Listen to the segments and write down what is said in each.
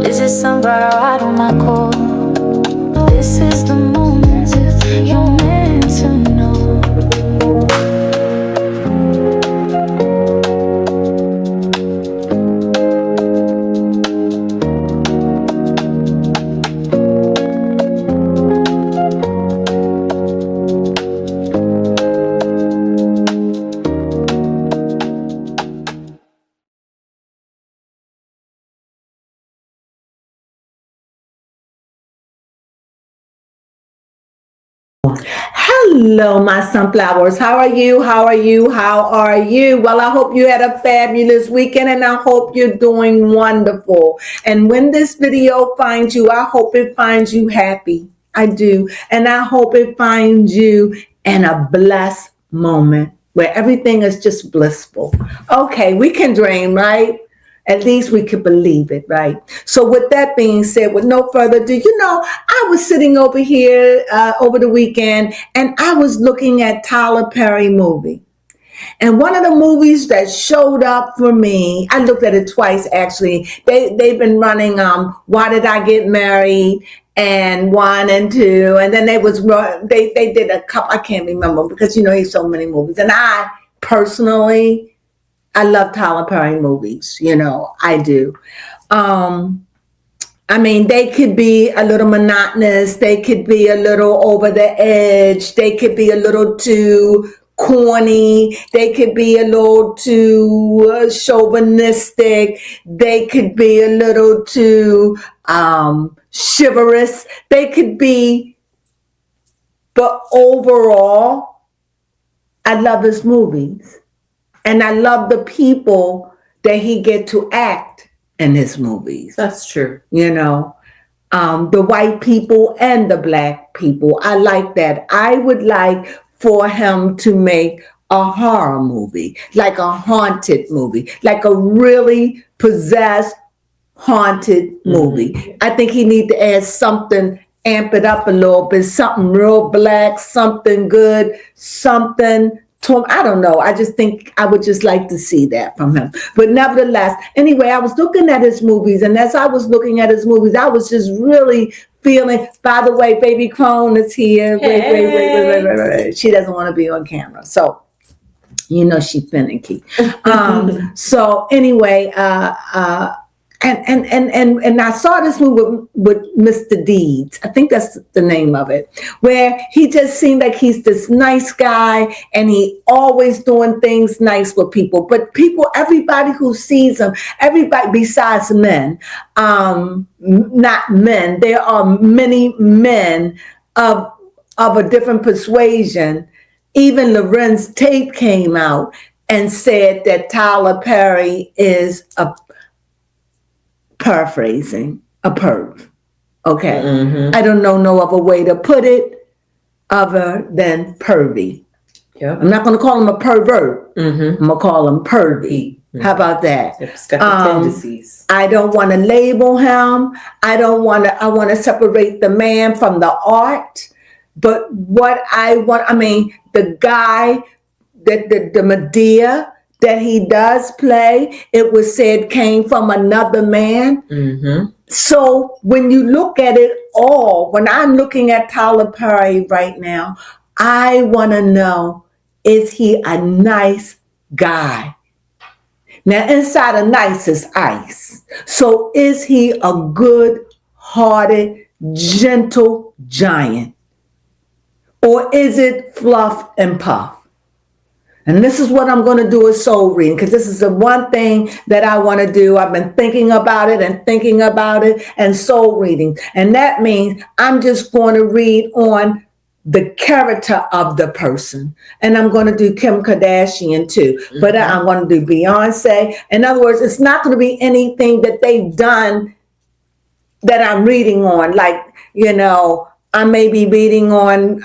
Is it sun bright or out on my core? This is the moment you're meant to know. Hello, my sunflowers. How are you? How are you? How are you? Well, I hope you had a fabulous weekend and I hope you're doing wonderful. And when this video finds you, I hope it finds you happy. I do. And I hope it finds you in a blessed moment where everything is just blissful. Okay, we can dream, right? At least we could believe it, right? So with that being said, with no further ado, I was sitting over here over the weekend and I was looking at Tyler Perry movie. And one of the movies that showed up for me, I looked at it twice actually. They've been running Why Did I Get Married? And 1 and 2. And then they did a couple, I can't remember because he's so many movies. And I personally, I love Tyler Perry movies, I do. They could be a little monotonous. They could be a little over the edge. They could be a little too corny. They could be a little too chauvinistic. They could be a little too chivalrous. They could be, but overall, I love his movies. And I love the people that he get to act in his movies. That's true. The white people and the black people. I like that. I would like for him to make a horror movie, like a haunted movie, like a really possessed haunted movie. Mm-hmm. I think he need to add something, amp it up a little bit, something real black, something good, something. I don't know. I just think I would just like to see that from him. But nevertheless, anyway, I was looking at his movies. And as I was looking at his movies, I was just really feeling, by the way, baby Crone is here. Hey. Wait. She doesn't want to be on camera. So, she's finicky. So anyway, and I saw this movie with Mr. Deeds. I think that's the name of it, where he just seemed like he's this nice guy and he always doing things nice with people. But everybody who sees him, everybody besides men, not men, there are many men of a different persuasion. Even Lorenz Tate came out and said that Tyler Perry is paraphrasing, a perv. Okay. Mm-hmm. I don't know no other way to put it other than pervy. Yep. I'm not going to call him a pervert. Mm-hmm. I'm going to call him pervy. Mm-hmm. How about that? It's got the tendencies. I don't want to label him. I want to separate the man from the art. But what I want, the guy, the Medea that he does play, it was said came from another man. Mm-hmm. So when you look at it all, when I'm looking at Tyler Perry right now, I want to know, is he a nice guy? Now, inside of nice is ice. So is he a good-hearted, gentle giant? Or is it fluff and puff? And this is what I'm going to do, is soul reading, because this is the one thing that I want to do. I've been thinking about it and soul reading. And that means I'm just going to read on the character of the person. And I'm going to do Kim Kardashian too. Mm-hmm. But I'm going to do Beyonce. In other words, it's not going to be anything that they've done that I'm reading on. Like, I may be reading on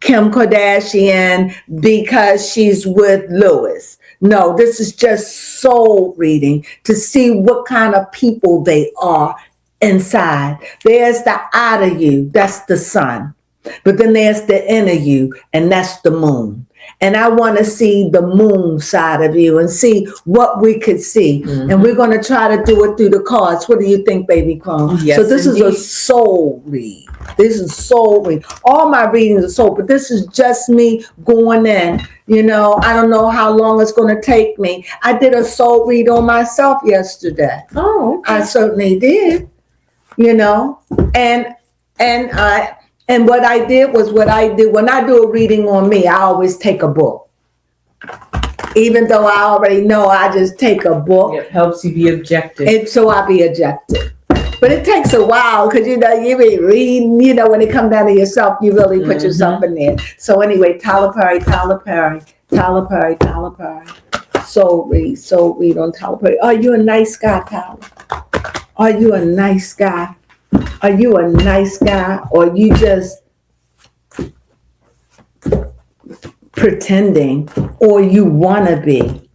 Kim Kardashian because she's with Lewis. No, this is just soul reading to see what kind of people they are inside. There's the outer you, that's the sun. But then there's the inner you, and that's the moon. And I want to see the moon side of you and see what we could see. Mm-hmm. And we're going to try to do it through the cards. What do you think, baby Crone? Yes, so this indeed. is a soul read. This is soul read. All my readings are soul, but this is just me going in. You know, I don't know how long it's going to take me. I did a soul read on myself yesterday. Oh, okay. I certainly did. You know, and what I did was what I do when I do a reading on me. I always take a book, even though I already know. I just take a book. It helps you be objective. So I be objective. But it takes a while because you be reading. You know, when it comes down to yourself, you really put yourself in there. So anyway, Tyler Perry. Soul read on Tyler Perry. Are you a nice guy, Tyler? Are you a nice guy? Are you a nice guy, or you just pretending, or you want to be?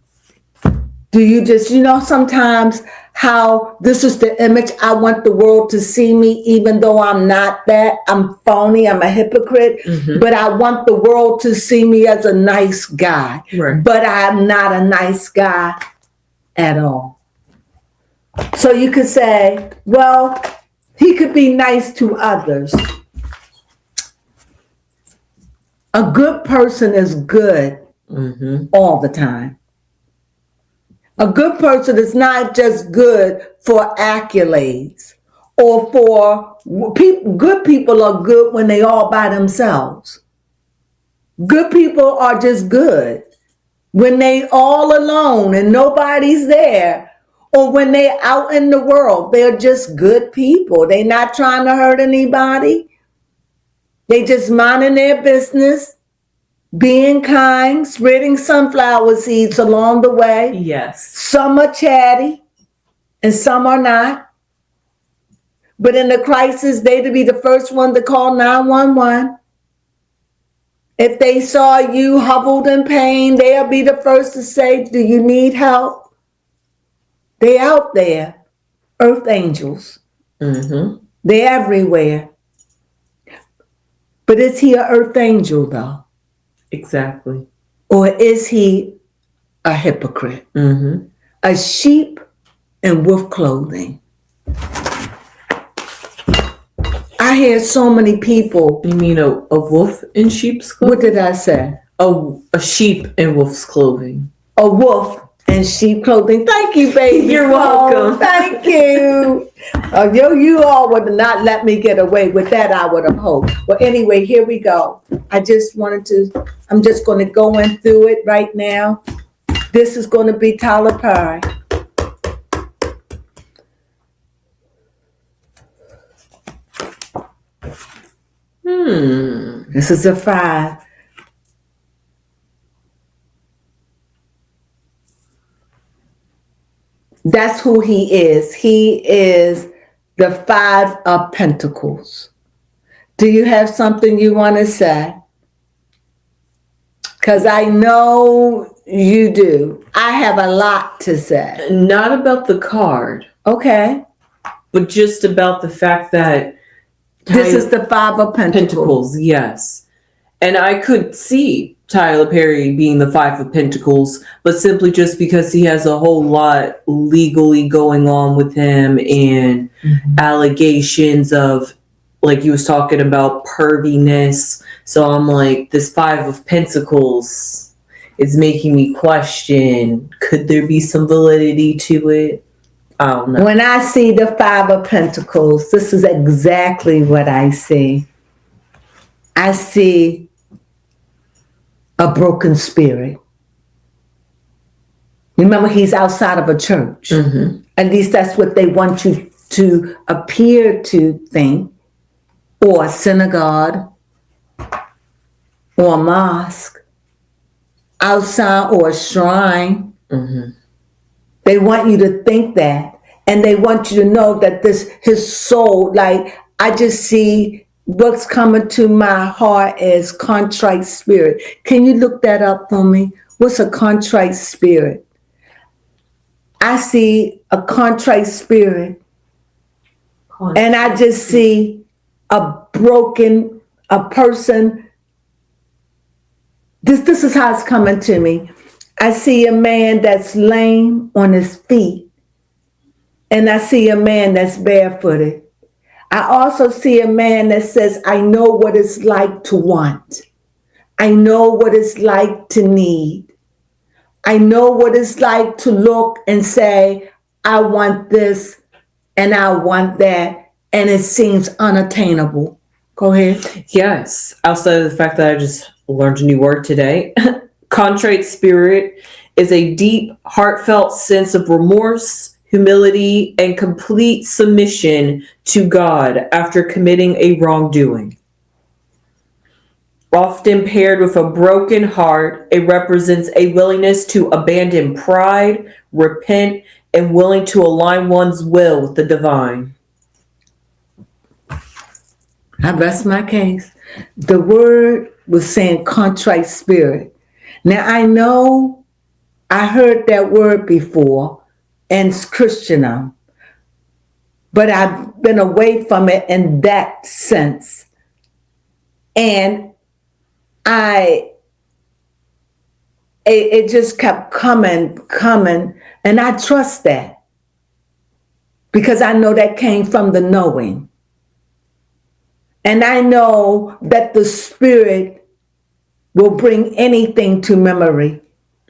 Do you just, sometimes how this is the image I want the world to see me, even though I'm not that. I'm phony, I'm a hypocrite, but I want the world to see me as a nice guy. Right. But I'm not a nice guy at all. So you could say, well, he could be nice to others. A good person is good all the time. A good person is not just good for accolades or for people. Good people are good when they all by themselves. Good people are just good when they all alone and nobody's there, or when they're out in the world. They're just good people. They're not trying to hurt anybody. They just minding their business. Being kind, spreading sunflower seeds along the way. Yes. Some are chatty and some are not. But in the crisis, they'd be the first one to call 911. If they saw you hobbled in pain, they'll be the first to say, do you need help? They out there. Earth angels. They're everywhere. But is he an earth angel, though? Exactly. Or is he a hypocrite? A sheep in wolf clothing. I hear so many people. You mean a wolf in sheep's clothing? What did I say? A sheep in wolf's clothing. A wolf in sheep clothing. Thank you, baby. You're welcome. Thank you. You all would not let me get away with that, I would have hoped. Well, anyway, here we go. I'm just going to go in through it right now. This is going to be Tyler Perry. This is a 5. That's who he is. He is the 5 of Pentacles. Do you have something you want to say? Because I know you do. I have a lot to say. Not about the card. Okay. But just about the fact that this is the 5 of Pentacles. Yes. And I could see Tyler Perry being the 5 of Pentacles, but simply just because he has a whole lot legally going on with him and allegations of, like you was talking about, perviness. So I'm like, this 5 of Pentacles is making me question, could there be some validity to it? I don't know. When I see the 5 of Pentacles, this is exactly what I see. I see a broken spirit. Remember, he's outside of a church. At least that's what they want you to appear to think. Or a synagogue. Or a mosque. Outside, or a shrine. They want you to think that. And they want you to know that his soul, like, I just see what's coming to my heart is contrite spirit. Can you look that up for me? What's a contrite spirit? I see a contrite spirit. And I just see a person This is how it's coming to me. I see a man that's lame on his feet, and I see a man that's barefooted. I also see a man that says, I know what it's like to want. I know what it's like to need. I know what it's like to look and say, I want this and I want that, and it seems unattainable. Go ahead. Yes. Outside of the fact that I just learned a new word today, contrite spirit is a deep, heartfelt sense of remorse, humility, and complete submission to God after committing a wrongdoing. Often paired with a broken heart, it represents a willingness to abandon pride, repent, and willing to align one's will with the divine. I rest my case. The word was saying contrite spirit. Now I know I heard that word before in Christendom, but I've been away from it in that sense. And it just kept coming, and I trust that because I know that came from the knowing. And I know that the Spirit will bring anything to memory.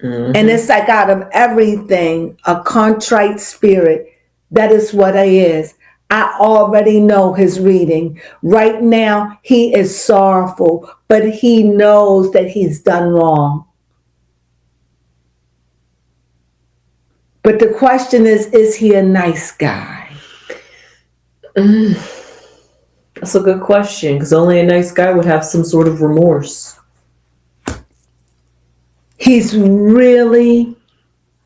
Mm-hmm. And it's like out of everything, a contrite spirit, that is what it is. I already know his reading. Right now, he is sorrowful, but he knows that he's done wrong. But the question is he a nice guy? That's a good question, because only a nice guy would have some sort of remorse. He's really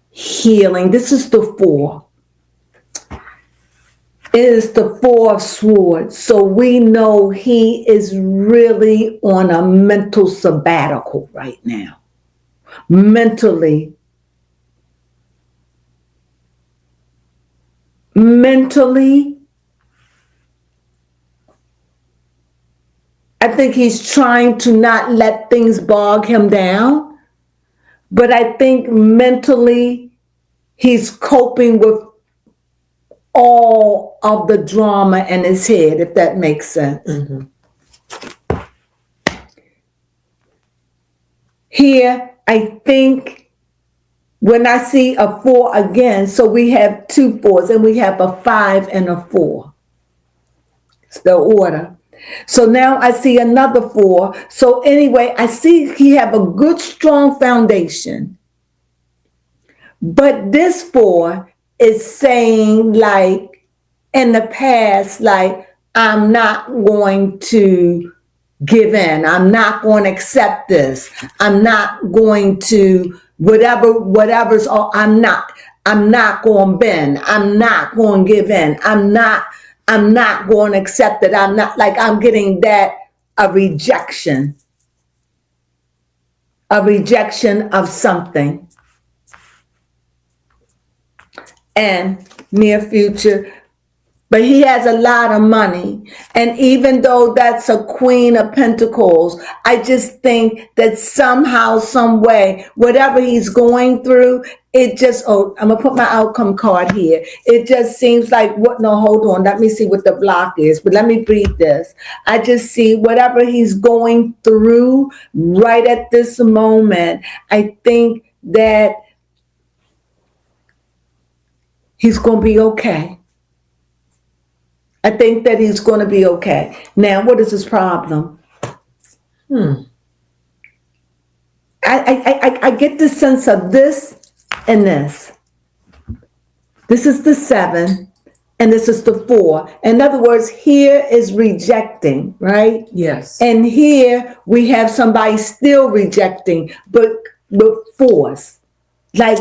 healing. This is the 4. It is the 4 of swords. So we know he is really on a mental sabbatical right now. Mentally, I think he's trying to not let things bog him down. But I think mentally, he's coping with all of the drama in his head, if that makes sense. Mm-hmm. Here, I think when I see a 4 again, so we have 2 4s and we have a 5 and a 4. It's the order. So now I see another 4. So anyway, I see he have a good, strong foundation. But this 4 is saying, like, in the past, like, I'm not going to give in. I'm not going to accept this. I'm not going to whatever's all. I'm not going to bend. I'm not going to give in. I'm not going to accept it. I'm not, like, I'm getting that, a rejection of something. And near future, but he has a lot of money. And even though that's a Queen of Pentacles, I just think that somehow, some way, whatever he's going through, it just, I'm going to put my outcome card here. It just seems like, hold on. Let me see what the block is. But let me read this. I just see whatever he's going through right at this moment, I think that he's going to be okay. I think that he's going to be okay. Now, what is his problem? I get the sense of this and this. This is the 7, and this is the 4. In other words, here is rejecting, right? Yes. And here we have somebody still rejecting, but with force. Like,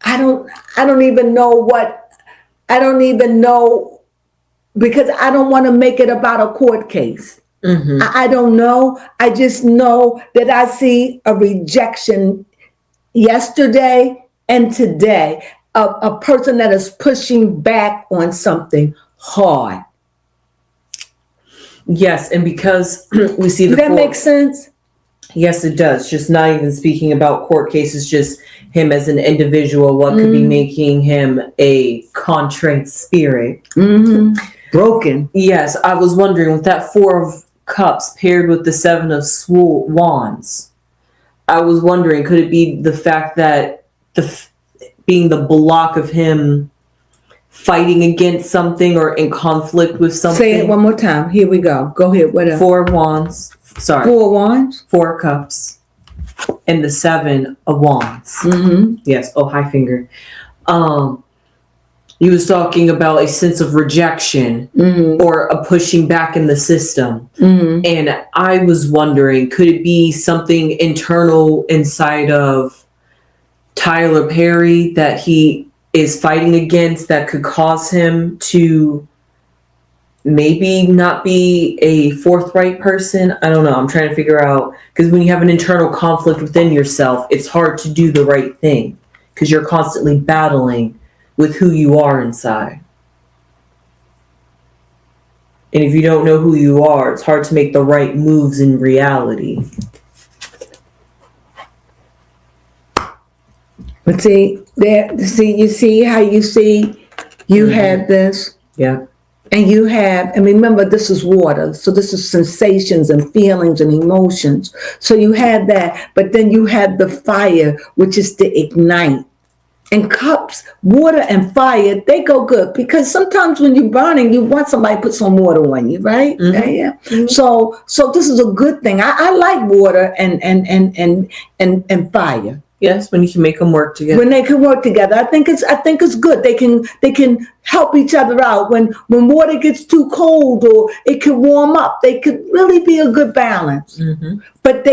I don't even know because I don't want to make it about a court case. Mm-hmm. I don't know. I just know that I see a rejection yesterday and today, a person that is pushing back on something hard. Yes, and because we see Does the that make sense? Yes, it does. Just not even speaking about court cases, just him as an individual, what could be making him a contrite spirit. Mm-hmm. Broken. Yes, I was wondering with that 4 of cups paired with the 7 of wands, I was wondering, could it be the fact that being the block of him fighting against something or in conflict with something? Say it one more time. Here we go. Go ahead. What else? 4 wands. Sorry. 4 wands. 4 cups. And the 7 of wands. Mm-hmm. Yes. Oh, high finger. You was talking about a sense of rejection or a pushing back in the system. Mm-hmm. And I was wondering, could it be something internal inside of Tyler Perry that he is fighting against that could cause him to maybe not be a forthright person? I don't know. I'm trying to figure out, because when you have an internal conflict within yourself, it's hard to do the right thing because you're constantly battling with who you are inside. And if you don't know who you are, it's hard to make the right moves in reality. But see, you see how you have this? Yeah. And remember, this is water. So this is sensations and feelings and emotions. So you have that, but then you have the fire, which is to ignite. And cups, water and fire, they go good, because sometimes when you're burning, you want somebody to put some water on you, right? Mm-hmm. Yeah. Mm-hmm. So this is a good thing. I like water and fire. Yes, when you can make them work together. When they can work together, I think it's good. They can help each other out. When water gets too cold or it can warm up, they could really be a good balance. Mm-hmm. But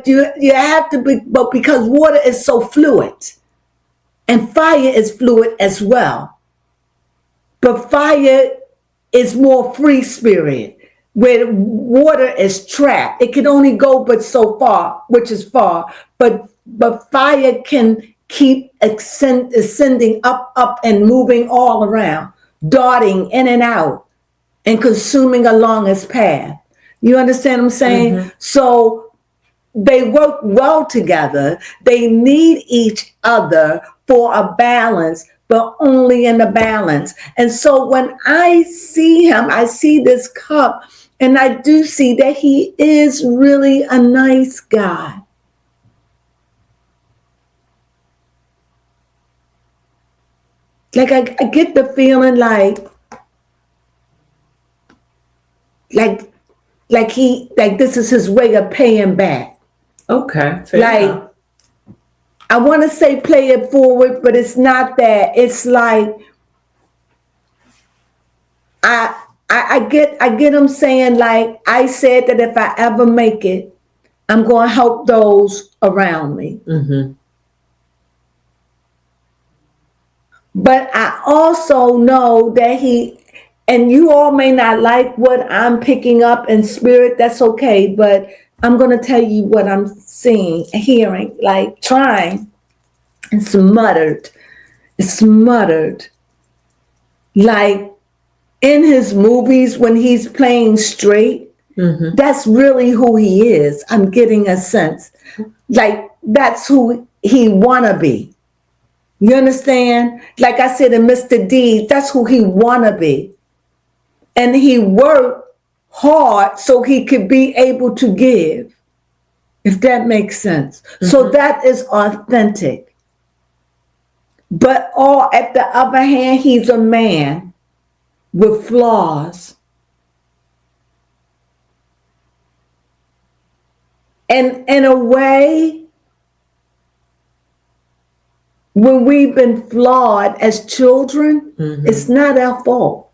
you have to be, but because water is so fluid. And fire is fluid as well. But fire is more free spirit, where water is trapped. It can only go but so far, which is far. But fire can keep ascending up and moving all around, darting in and out, and consuming along its path. You understand what I'm saying? Mm-hmm. So they work well together. They need each other for a balance, but only in a balance. And so when I see him, I see this cup, and I do see that he is really a nice guy. Like I get the feeling like this is his way of paying back. Okay. Like enough. I want to say play it forward, but it's not that. It's like I get him saying, like, I said that if I ever make it, I'm going to help those around me. Mm-hmm. But I also know that and you all may not like what I'm picking up in spirit, that's okay, but I'm going to tell you what I'm seeing, hearing, like trying. It's muttered. Like in his movies when he's playing straight, mm-hmm. That's really who he is. I'm getting a sense. Like that's who he wanna be. You understand? Like I said in Mr. D, that's who he wanna be. And he worked hard so he could be able to give, if that makes sense. Mm-hmm. So that is authentic. But at the other hand, he's a man with flaws. And in a way, when we've been flawed as children, mm-hmm. It's not our fault.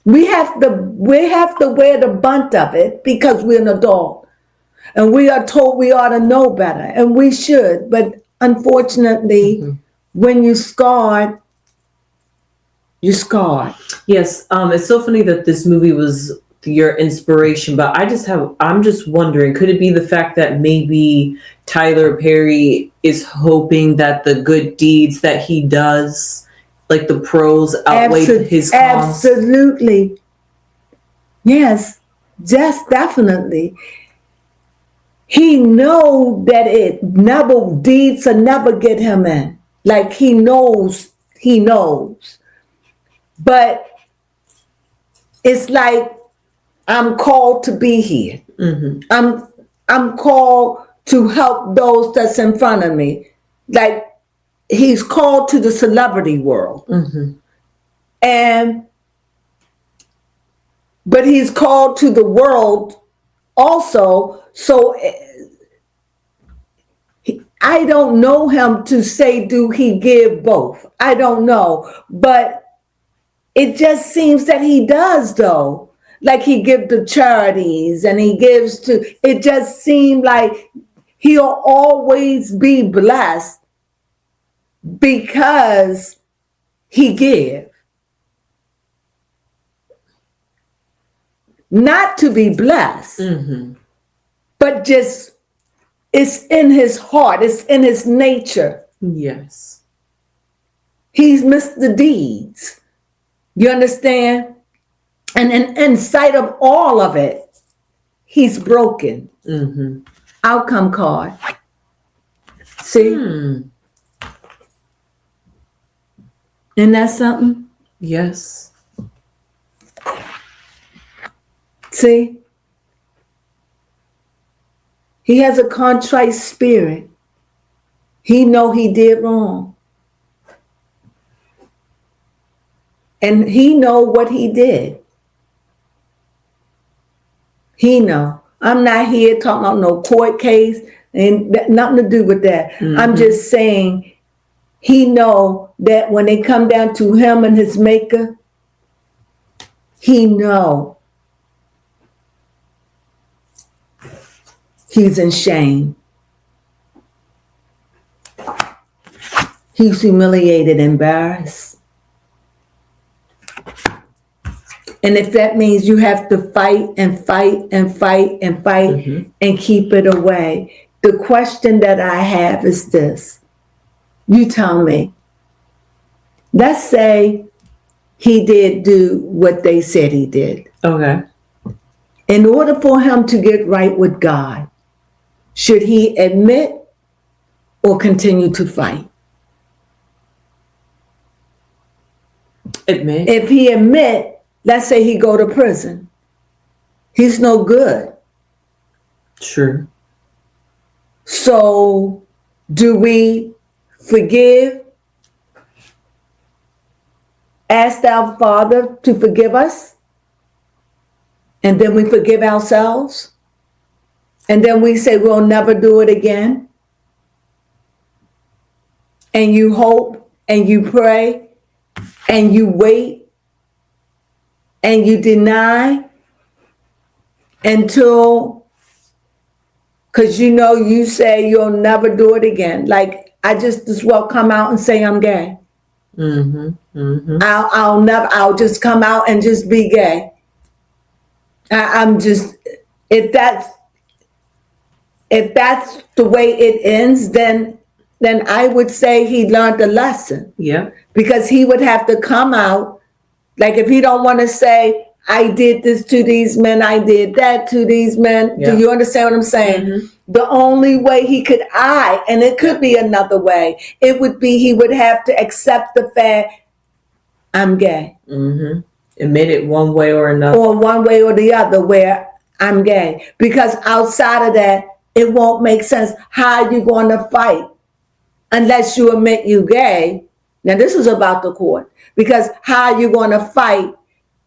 We have to wear the brunt of it because we're an adult. And we are told we ought to know better, and we should. But unfortunately, mm-hmm. When you're scarred, you're scarred. Yes, it's so funny that this movie was your inspiration, but I'm just wondering, could it be the fact that maybe Tyler Perry is hoping that the good deeds that he does, like the pros, outweigh his cons? Absolutely. Yes, just definitely. He know that deeds will never get him in. Like he knows. But it's like I'm called to be here. I'm called to help those that's in front of me. Like he's called to the celebrity world. And but he's called to the world also. So I don't know him to say, do he give both? I don't know. But it just seems that he does, though. Like he gives to charities and he gives to, it just seems like he'll always be blessed because he give. Not to be blessed, but just it's in his heart, it's in his nature. Yes. He's Mr. Deeds. You understand? And in sight of all of it, he's broken. Outcome card. See? Isn't that something? Yes. See? He has a contrite spirit. He know he did wrong. And he know what he did. He know. I'm not here talking about no court case and nothing to do with that. I'm just saying he know that when they come down to him and his maker, he know he's in shame. He's humiliated, embarrassed. And if that means you have to fight and fight and fight and fight and keep it away, the question that I have is this. You tell me. Let's say he did do what they said he did. Okay. In order for him to get right with God, should he admit or continue to fight? Admit. If he admit, let's say he go to prison. He's no good. True. So do we forgive? Ask our Father to forgive us? And then we forgive ourselves? And then we say we'll never do it again? And you hope and you pray and you wait and you deny until, because you say you'll never do it again. Like I just as well come out and say I'm gay. I'll just come out and just be gay. I'm just, if that's the way it ends, then I would say he learned a lesson. Yeah. Because he would have to come out, like if he don't want to say, I did this to these men, I did that to these men. Yeah. Do you understand what I'm saying? The only way he could and it could be another way, it would be he would have to accept the fact I'm gay. Admit it one way or another. Or one way or the other where I'm gay. Because outside of that, it won't make sense. How are you going to fight unless you admit you gay? Now this is about the court. Because how are you going to fight?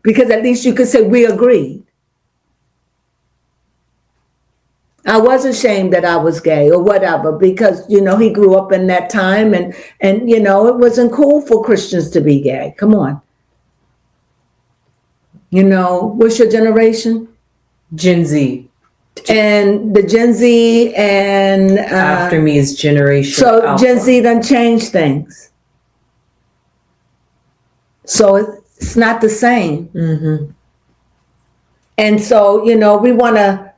Because at least you could say we agreed. I was ashamed that I was gay or whatever, because, he grew up in that time and it wasn't cool for Christians to be gay. Come on. What's your generation? Gen Z. And the Gen Z and... after me is Generation So Alpha. Gen Z done changed things. So it's not the same. And so, we want to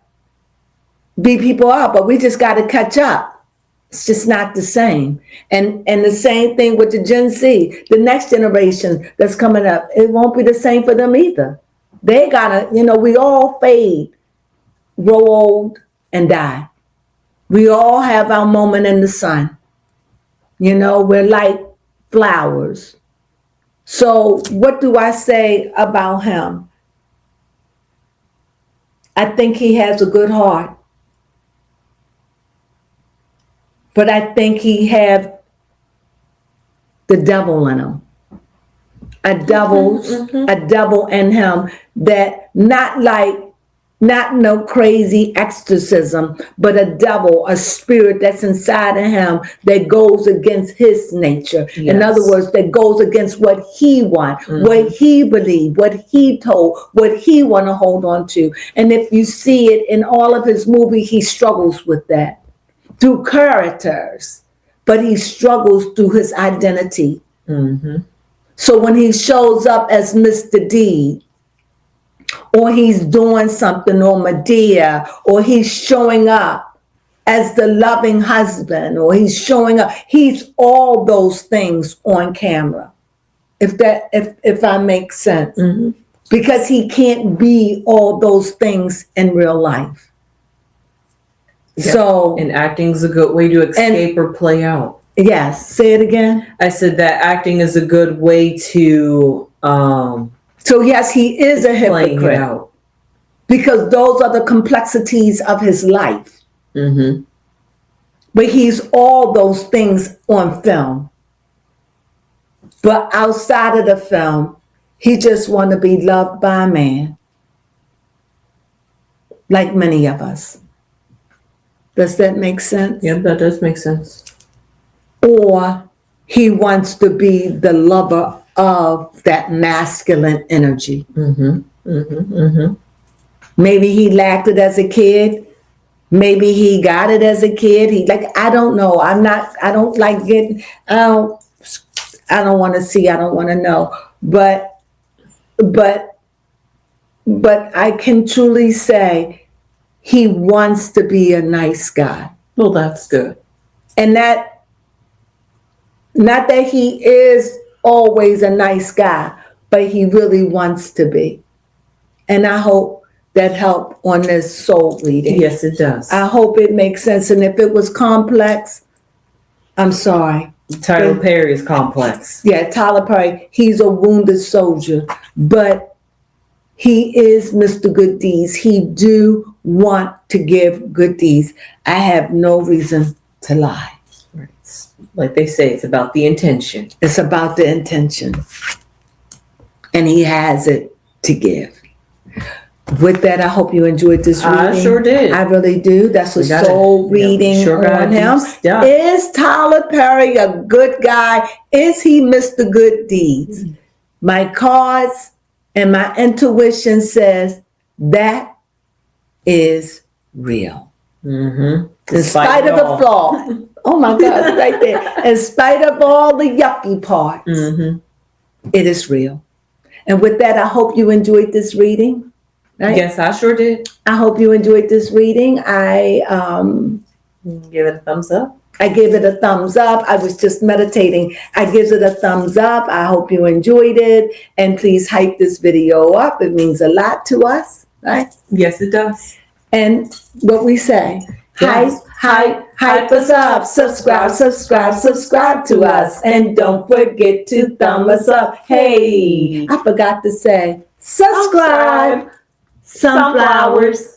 beat people up, but we just got to catch up. It's just not the same. And the same thing with the Gen Z, the next generation that's coming up. It won't be the same for them either. They gotta, we all fade, grow old, and die. We all have our moment in the sun. We're like flowers. So what do I say about him? I think he has a good heart. But I think he have the devil in him. A devil in him that not no crazy exorcism, but a devil, a spirit that's inside of him that goes against his nature. Yes. In other words, that goes against what he wants, what he believed, what he told, what he want to hold on to. And if you see it in all of his movies, he struggles with that through characters, but he struggles through his identity. So when he shows up as Mr. D, or he's doing something, or Medea, or he's showing up as the loving husband, or he's showing up, he's all those things on camera. If I make sense. Because he can't be all those things in real life. Yeah. So, and acting's a good way to escape or play out. Yes, say it again. I said that acting is a good way to so yes, he is a hypocrite out. Because those are the complexities of his life. But he's all those things on film. But outside of the film, he just want to be loved by a man, like many of us. Does that make sense? Yeah, that does make sense. Or he wants to be the lover of that masculine energy. Maybe he lacked it as a kid. Maybe he got it as a kid. I don't know. I don't like getting, I don't want to see, I don't want to know. But I can truly say he wants to be a nice guy. Well, that's good. And that, not that he is always a nice guy, but he really wants to be. And I hope that helped on this soul reading. Yes, it does. I hope it makes sense. And if it was complex, I'm sorry. Tyler Perry is complex. Yeah, Tyler Perry, he's a wounded soldier, but he is Mr. Good Deeds. He do want to give good deeds. I have no reason to lie. Right. Like they say, it's about the intention. It's about the intention. And he has it to give. With that, I hope you enjoyed this reading. I sure did. I really do. That's a soul reading on him. Is Tyler Perry a good guy? Is he Mr. Good Deeds? My cards and my intuition says that is real. In spite of the flaw. Oh my God, right there. In spite of all the yucky parts, it is real. And with that, I hope you enjoyed this reading. Right? Yes, I sure did. I hope you enjoyed this reading. I give it a thumbs up. I give it a thumbs up. I was just meditating. I give it a thumbs up. I hope you enjoyed it. And please hype this video up. It means a lot to us, right? Yes, it does. And what we say, Yes. hype us up. Subscribe to us. And don't forget to thumb us up. Hey, I forgot to say, subscribe. Sunflowers.